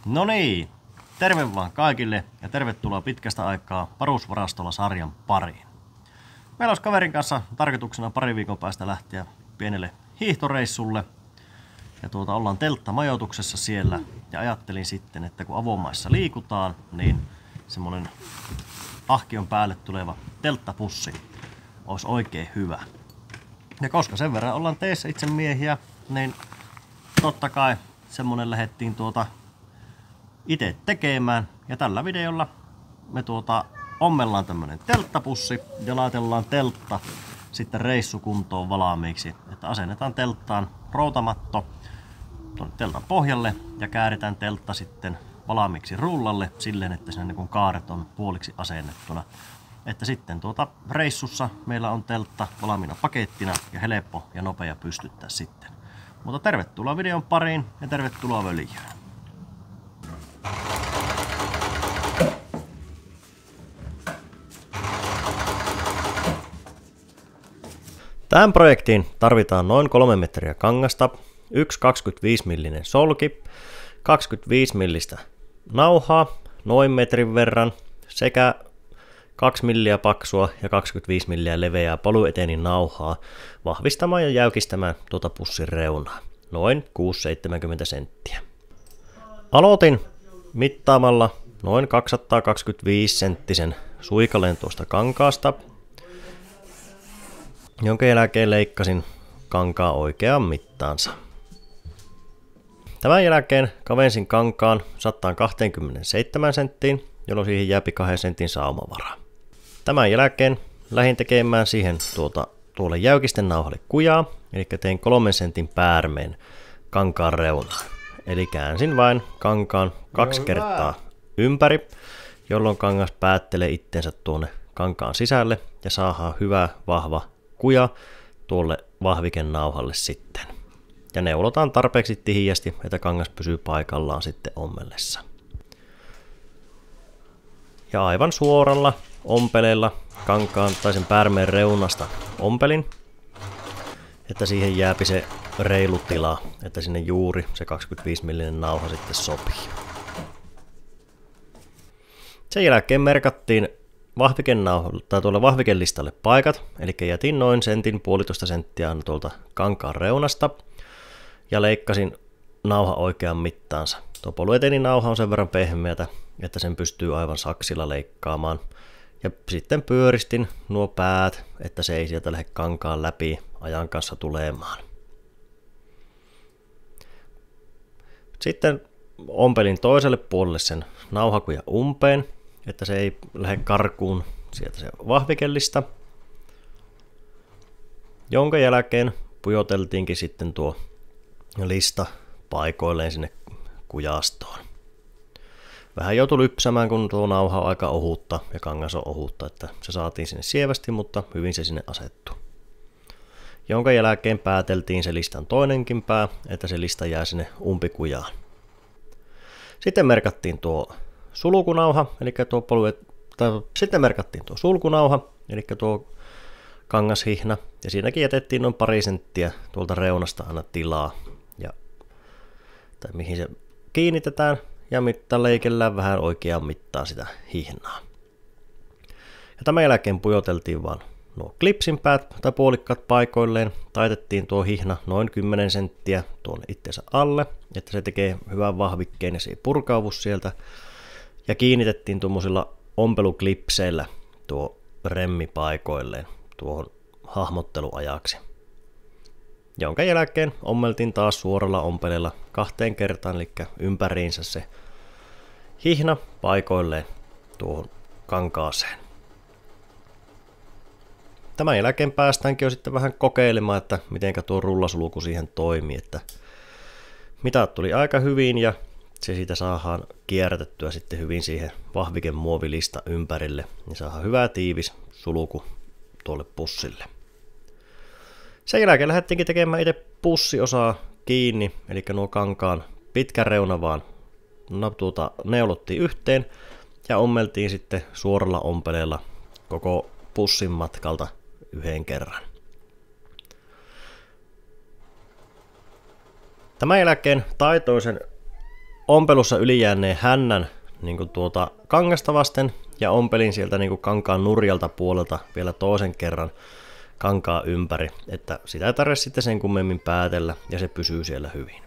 No niin, terve vaan kaikille ja tervetuloa pitkästä aikaa Varusvarastolla sarjan pariin. Meillä olisi kaverin kanssa tarkoituksena pari viikon päästä lähteä pienelle hiihtoreissulle. Ja ollaan telttamajoituksessa siellä ja ajattelin sitten, että kun avomaissa liikutaan, niin semmonen ahkion päälle tuleva telttapussi olisi oikein hyvä. Ja koska sen verran ollaan teissä itse miehiä, niin totta kai semmonen lähdettiin itse tekemään. Ja tällä videolla me ommellaan tämmönen telttapussi ja laitellaan teltta sitten reissukuntoon valmiiksi. Että asennetaan telttaan routamatto tuonne teltan pohjalle ja kääritään teltta sitten valmiiksi rullalle silleen, että siinä niin kaaret on puoliksi asennettuna. Että sitten reissussa meillä on teltta valmiina pakettina ja helppo ja nopea pystyttää sitten. Mutta tervetuloa videon pariin ja tervetuloa völjään. Tähän projektiin tarvitaan noin 3 metriä kangasta, yksi 25 millinen solki, 25 millistä nauhaa, noin metrin verran, sekä 2 milliä paksua ja 25 milliä leveää polyeteenin nauhaa vahvistamaan ja jäykistämään pussin reunaa, noin 6-70 senttiä. Aloitin mittaamalla noin 225 senttisen suikaleen tuosta kankaasta, jonka jälkeen leikkasin kankaa oikeaan mittaansa. Tämän jälkeen kavensin kankaan 127 senttiin, jolloin siihen jääpi 2 sentin saumavaraa. Tämän jälkeen lähdin tekemään siihen tuolle jäykisten nauhalle kujaa, eli tein 3 sentin päärmeen kankaan reunaan. Eli käänsin vain kankaan 2 kertaa ympäri, jolloin kangas päättelee itsensä tuonne kankaan sisälle ja saadaan hyvä vahva kuja tuolle vahviken nauhalle sitten. Ja neulotaan tarpeeksi tiheästi, että kangas pysyy paikallaan sitten ommellessa. Ja aivan suoralla ompeleella kankaan tai sen päärmeen reunasta ompelin, että siihen jääpi se reilu tila, että sinne juuri se 25 millinen nauha sitten sopii. Sen jälkeen merkattiin tuolle vahvikelistalle paikat, eli jätin noin sentin 1,5 senttiä tuolta kankaan reunasta ja leikkasin nauha oikean mittaansa. Tuo polyeteenin nauha on sen verran pehmeätä, että sen pystyy aivan saksilla leikkaamaan. Ja sitten pyöristin nuo päät, että se ei sieltä lähde kankaan läpi ajan kanssa tulemaan. Sitten ompelin toiselle puolelle sen nauhakuja umpeen, että se ei lähde karkuun sieltä se vahvikellista. Jonka jälkeen pujoteltiinkin sitten tuo lista paikoilleen sinne kujastoon. Vähän joutui lypsämään, kun tuo nauha on aika ohutta ja kangas on ohutta, että se saatiin sinne sievästi, mutta hyvin se sinne asettui. Jonka jälkeen pääteltiin se listan toinenkin pää, että se lista jää sinne umpikujaan. Sitten merkattiin tuo sulkunauha, eli tuo kangashihna, ja siinäkin jätettiin noin 2 senttiä tuolta reunasta aina tilaa, mihin se kiinnitetään, ja leikellään vähän oikeaan mittaan sitä hihnaa. Ja tämän jälkeen pujoteltiin vaan nuo klipsin päät tai puolikkaat paikoilleen, taitettiin tuo hihna noin 10 senttiä tuonne itsensä alle, että se tekee hyvän vahvikkeen ja se ei purkaudu sieltä. Ja kiinnitettiin tuommoisilla ompeluklipseillä tuo remmi paikoilleen tuohon hahmotteluajaksi. Jonka jälkeen ommeltiin taas suoralla ompeleella 2 kertaan, eli ympäriinsä se hihna paikoilleen tuohon kankaaseen. Tämän jälkeen päästäänkin jo sitten vähän kokeilemaan, että mitenkä tuo rullasulku siihen toimii, että mitat tuli aika hyvin ja se siitä saadaan kierrätettyä sitten hyvin siihen vahviken muovilista ympärille, niin saadaan hyvä tiivis sulku tuolle pussille. Sen jälkeen lähdettiinkin tekemään itse pussiosaa kiinni, eli nuo kankaan pitkä reuna vaan neulottiin yhteen ja ommeltiin sitten suoralla ompeleella koko pussin matkalta 1 kerran. Tämän jälkeen taitoisen ompelussa ylijääneen hännän niin kangasta vasten ja ompelin sieltä niin kankaan nurjalta puolelta vielä toisen kerran kankaa ympäri, että sitä ei tarvitse sitten sen kummemmin päätellä ja se pysyy siellä hyvin.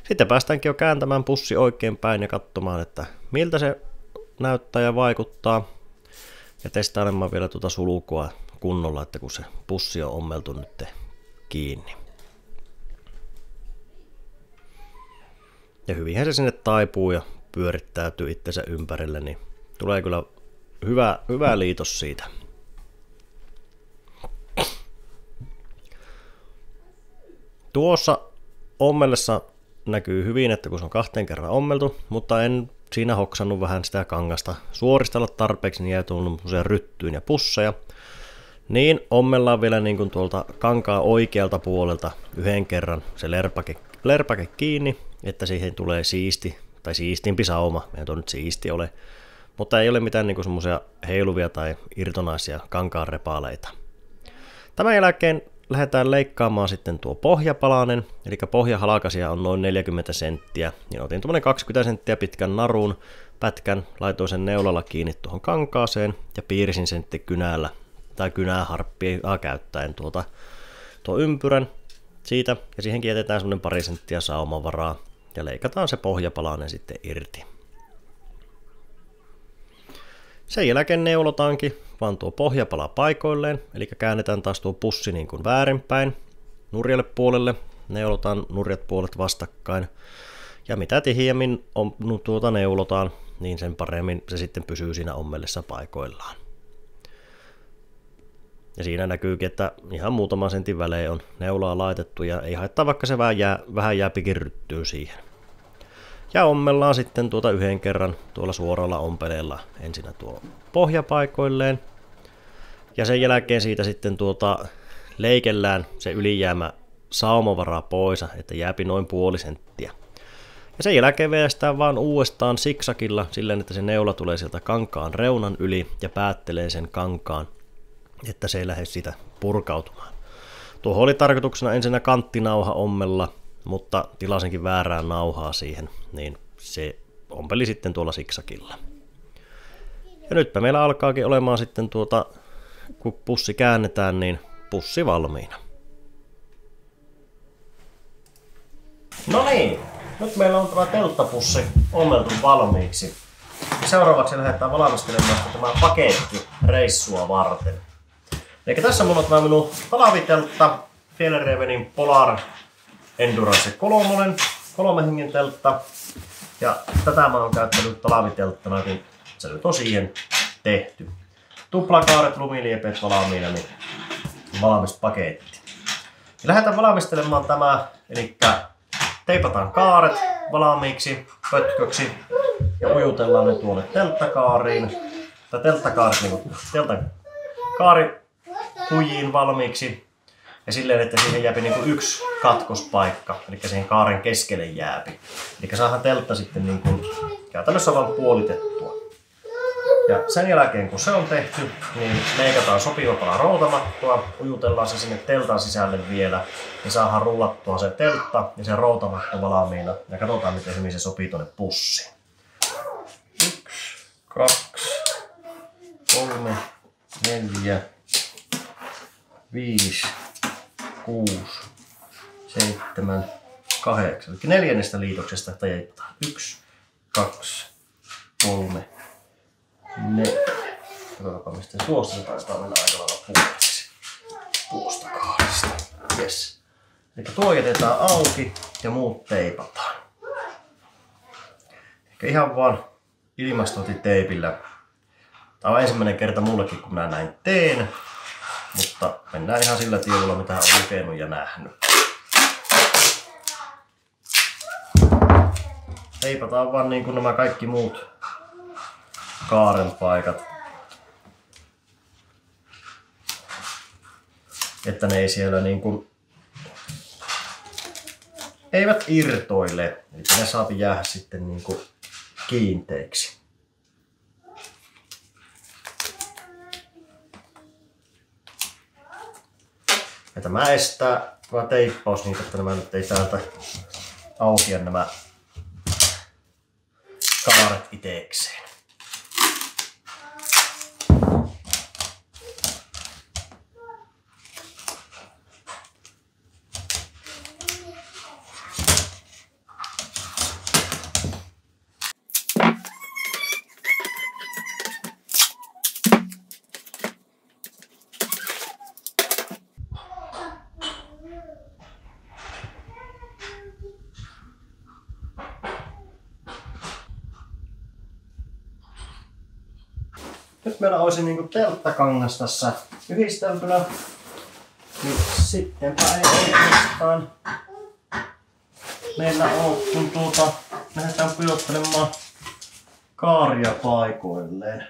Sitten päästäänkin jo kääntämään pussi oikein päin ja katsomaan, että miltä se näyttää ja vaikuttaa. Ja testailemaan vielä tuota sulkua kunnolla, että kun se pussi on ommeltu nyt kiinni. Ja hyvinhän se sinne taipuu ja pyörittäytyy itsensä ympärille, niin tulee kyllä hyvä liitos siitä. Tuossa ommellessa näkyy hyvin, että kun se on 2 kerran ommeltu, mutta en siinä hoksannut vähän sitä kangasta suoristella tarpeeksi, niin jäi tullut ryttyyn ja pusseja. Niin ommellaan vielä niin kuin tuolta kankaa oikealta puolelta 1 kerran se lerpake kiinni, että siihen tulee siisti tai siistimpi sauma. Meidän tuo nyt siisti ole, mutta ei ole mitään niin kuin semmoisia heiluvia tai irtonaisia kankaan repaaleita. Tämän jälkeen lähdetään leikkaamaan sitten tuo pohjapalanen, eli pohjahalkasia on noin 40 senttiä, niin otin tuommoinen 20 senttiä pitkän narun pätkän, laitoin sen neulalla kiinni tuohon kankaaseen ja piirisin sen sitten kynällä tai kynäharppia käyttäen tuo ympyrän siitä ja siihenkin jätetään semmoinen 2 senttiä saumavaraa ja leikataan se pohjapalanen sitten irti. Sen jälkeen neulotaankin vaan tuo pohjapala paikoilleen, eli käännetään taas tuo pussi niin kuin väärinpäin nurjalle puolelle, neulotaan nurjat puolet vastakkain. Ja mitä tihiemmin neulotaan, niin sen paremmin se sitten pysyy siinä ommellessa paikoillaan. Ja siinä näkyykin, että ihan muutaman sentin välein on neulaa laitettu ja ei haittaa, vaikka se vähän jääpikin ryttyy siihen. Ja ommellaan sitten 1 kerran tuolla suoralla ompeleella ensinnä tuo pohjapaikoilleen. Ja sen jälkeen siitä sitten leikellään se ylijäämä saumavara pois, että jääpi noin 0,5 senttiä. Ja sen jälkeen veestään vaan uudestaan siksakilla silleen, että se neula tulee sieltä kankaan reunan yli ja päättelee sen kankaan, että se ei lähde sitä purkautumaan. Tuohon oli tarkoituksena ensinnä kanttinauha ommella, mutta tilasinkin väärää nauhaa siihen, niin se ompeli sitten tuolla siksakilla. Ja nytpä meillä alkaakin olemaan sitten kun pussi käännetään, niin pussi valmiina. No niin, nyt meillä on tämä telttapussi ommeltu valmiiksi. Ja seuraavaksi lähdetään valmistelemaan tämä paketti reissua varten. Eli tässä mulla on tämä minun talviteltta, Fjällrävenin Polar Endurance 3 hengen teltta. Ja tätä mä oon käyttänyt talvitelttana, kun se nyt on siihen tehty. Tuplakaaret, lumiliepet valmiina, niin valmis paketti. Ja lähdetään valmistelemaan tämä, eli teipataan kaaret valmiiksi pötköksi ja ujutellaan ne tuonne telttakaariin. Tai telttakaaret niin teltan kaarikujiin valmiiksi. Ja silleen, että siihen jääpi niin kuin 1 katkospaikka, eli siihen kaaren keskelle jääpi. Eli saadaan teltta sitten niin kuin käytännössä vain puolitettua. Ja sen jälkeen kun se on tehty, niin leikataan sopiva pala routamattoa, ujutellaan se sinne teltan sisälle vielä, niin saadaan rullattua se teltta ja se routamatto valmiina. Ja katsotaan miten hyvin se sopii tuonne pussiin. 1, 2, 3, 4, 5, 6, 7, 8. Eli 4. liitoksesta teipataan. 1, 2, 3, 4. Katsotaanpa mistä tuosta se taitaa mennä aika lailla puoliksi. Tuosta kaarista. Yes. Eli tuo jätetään auki ja muut teipataan. Ehkä ihan vaan ilmastointiteipillä. Tämä on ensimmäinen kerta mullekin kun mä näin teen. Mutta mennään ihan sillä tiedolla mitä olen lukenut ja nähnyt. Teipataan vaan niin kuin nämä kaikki muut kaaren paikat. Että ne ei siellä niin kuin eivät irtoile. Eli ne saa jäädä sitten niin kuin kiinteiksi. Ja tämä estää tämä teippaus niin, että nämä nyt ei täältä aukea nämä kaaret itekseen. Nyt meillä olisi niinku telttakangas tässä yhdisteltynä, niin sittenpä ei oikeastaan meillä on, kun lähdetään pujottelemaan kaaria paikoilleen.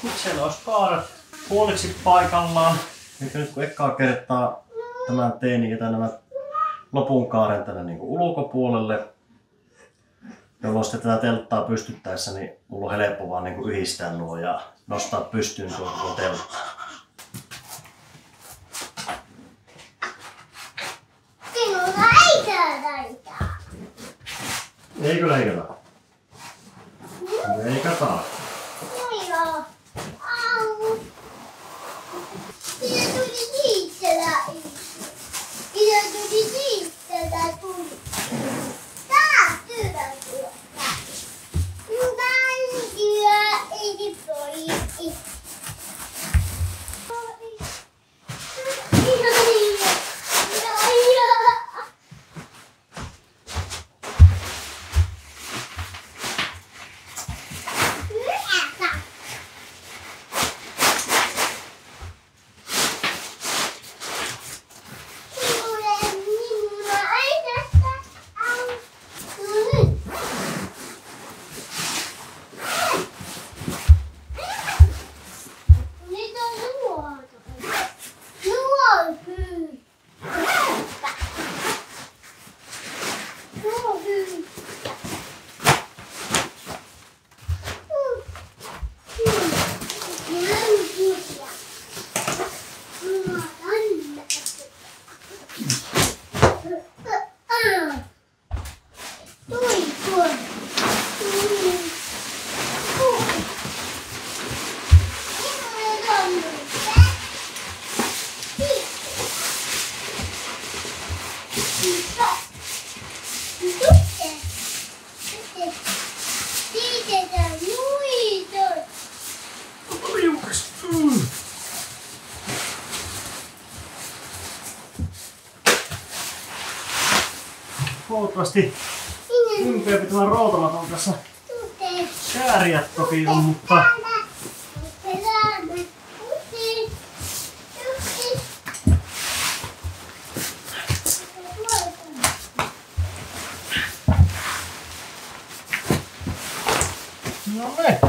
Nyt siellä olisi kaaret puoliksi paikallaan. Nyt kun ekaa kertaa tämän teen, niin jätän nämä lopun kaaren tänne niin ulkopuolelle. Jolloin sitten tätä telttaa pystyttäessä, niin mulla on helppo vaan niin yhdistää nuo ja nostaa pystyyn tuon teltta. Sinulla ei leikata. Eikö leikata? Leikataan. Joo. Au. Siinä tuli siitä. Siinä tuli siitä. Tää työ. Tää työ ei poikki. Huomattavasti ympeämpi tämä routamaton tässä kääriä toki on, mutta no ne.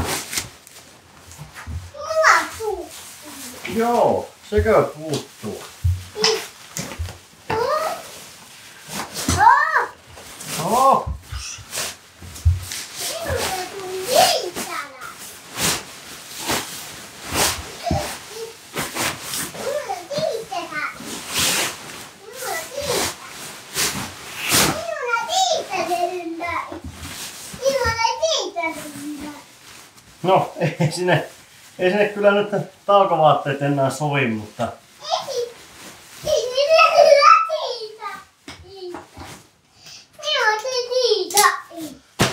Joo, sekö puuttuu? Oh. No, ei sinne kyllä nyt taukovaatteet enää sovi, mutta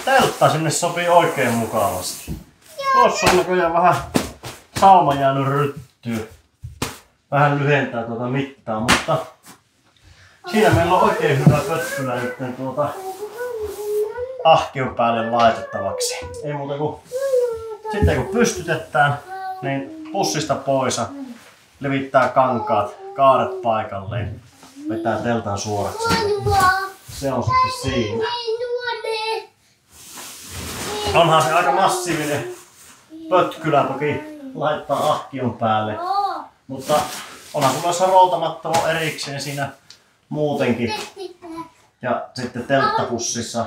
teltta sinne sopii oikein mukavasti. Tuossa on näköjään vähän sauma jäänyt ryttyä. Vähän lyhentää tuota mittaa, mutta siinä meillä on oikein hyvä pötkylä nyt ahkion päälle laitettavaksi. Ei muuta kuin sitten kun pystytetään, niin pussista pois ja levittää kankaat, kaaret paikalleen, vetää teltan suoraksi. Se on sitten siinä. Onhan se aika massiivinen pötkylä toki laittaa ahkion päälle, mutta onhan tulossa routamattomo erikseen siinä muutenkin. Ja sitten telttapussissa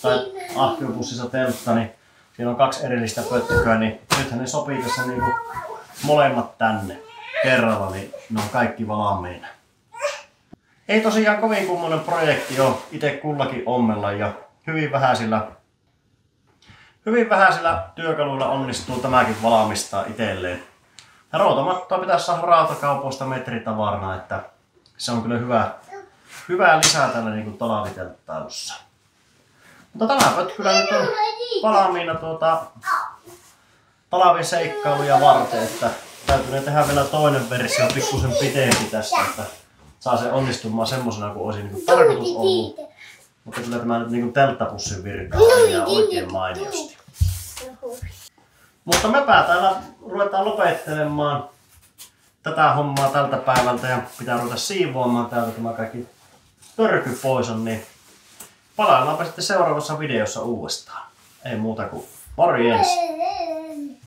tai ahkiopussissa teltta, niin siinä on 2 erillistä pötköä, niin nythän ne sopii tässä niinku molemmat tänne kerralla, niin ne on kaikki valmiina. Ei tosiaan kovin kummonen projekti ole itse kullakin ommella ja hyvin vähäisillä työkaluilla onnistuu tämäkin valmistaa itselleen. Ja routamattoa pitäisi saada rautakaupoista metritavarana, että se on kyllä hyvä lisää tällä niinku talvitelttailussa. Mutta tämä pötkylä nyt on valmiina talviseikkailuja varten, että täytyy tehdä vielä toinen versio pikkusen pitempi tästä, että saa se onnistumaan semmosena kuin olisi niinku tarkoitus ollut. Mutta kyllä tämä nyt niinku telttapussin virkaa oikein mainiosti. Mutta mepä täällä ruvetaan lopettelemaan tätä hommaa tältä päivältä ja pitää ruveta siivoamaan täältä tämä kaikki törky pois on, niin palaillaanpa sitten seuraavassa videossa uudestaan. Ei muuta kuin morjens!